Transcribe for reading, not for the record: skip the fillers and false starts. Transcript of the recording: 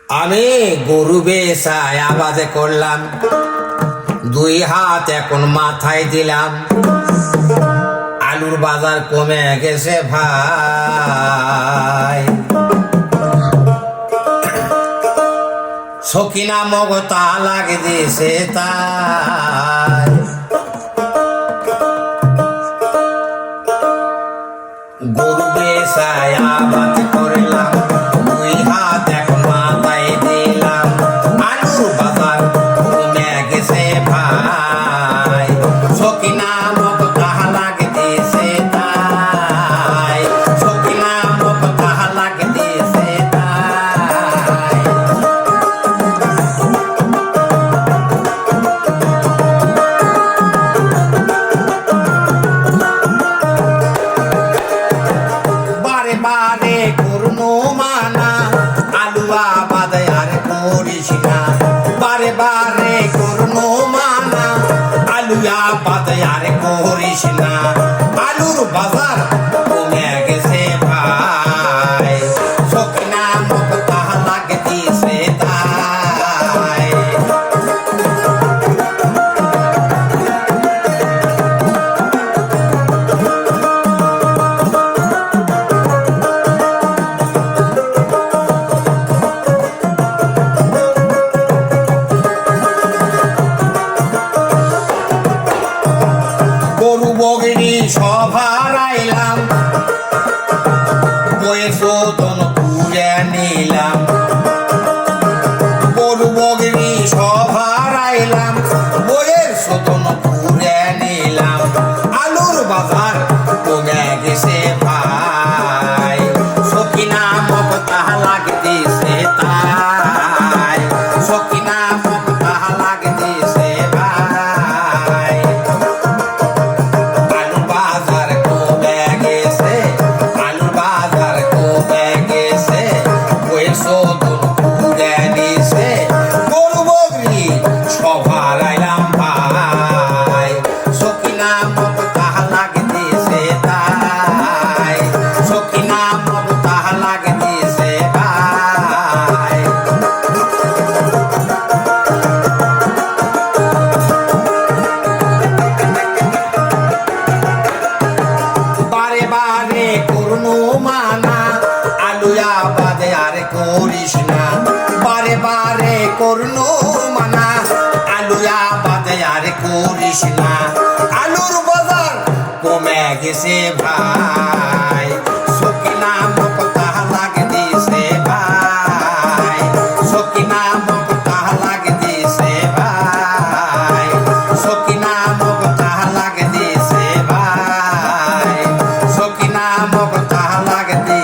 আমি গরু বেচায় আবাদে করলাম, দুই হাত এখন মাথায় দিলাম। আলুর বাজার কমে গেছে ভাই, সকিনা মগতা লাগে দিয়েছে তাই। গরু বেচায় আবাদ করলাম, দুই হাত এখন মাথায় দিলাম। আলুর বাজার কমে গেছে ভাই, সকিনা মগতা লাগে দিয়েছে তাই, সকিনা মগতা লাগে দিয়েছে তাই। বারে বারে করুনো মানা, আলু আবাদ আর করিস না। বারে বারে করুনো মানা, আলু আবাদ আর করিস না। আলুর বাজার কমে গেছে ভাই, সকিনা মগতা লাগে দিয়েছে তাই। গরু বগরি সব হারাইলাম, বইয়ের শোধন পুড়ে নিলাম। গরু বগরি সব হারাইলাম, বইয়ের শোধন পুড়ে নিলাম। আলুর বাজার কমে গেছে ভাই, সকিনা মগতা লাগে দিয়েছে তাই, সকিনা মগতা লাগে দিয়েছে ভাই। আলুর বাজার কমে গেছে, আলুর বাজার কমে গেছে, বইয়ের শোধন পুড়ে নিছে। গরু বগরি সব হারাইলাম ভাই, সকিনা মগতা লাগে দিয়েছে তাই, সকিনা মগতা লাগে দিয়েছে ভাই। বারে বারে করুনো মানা, আলু আবাদ আর করিস না। বারে বারে করুনো মানা, আলু আবাদ আর করিস না। আলুর বাজার কমে গেছে ভাই, সকিনা মগতা লাগে দিয়েছে ভাই, সকিনা মগতা লাগে দিয়েছে ভাই, সকিনা মগতা লাগে দিয়েছে ভাই, সকিনা মগতা লাগে দিয়েছে।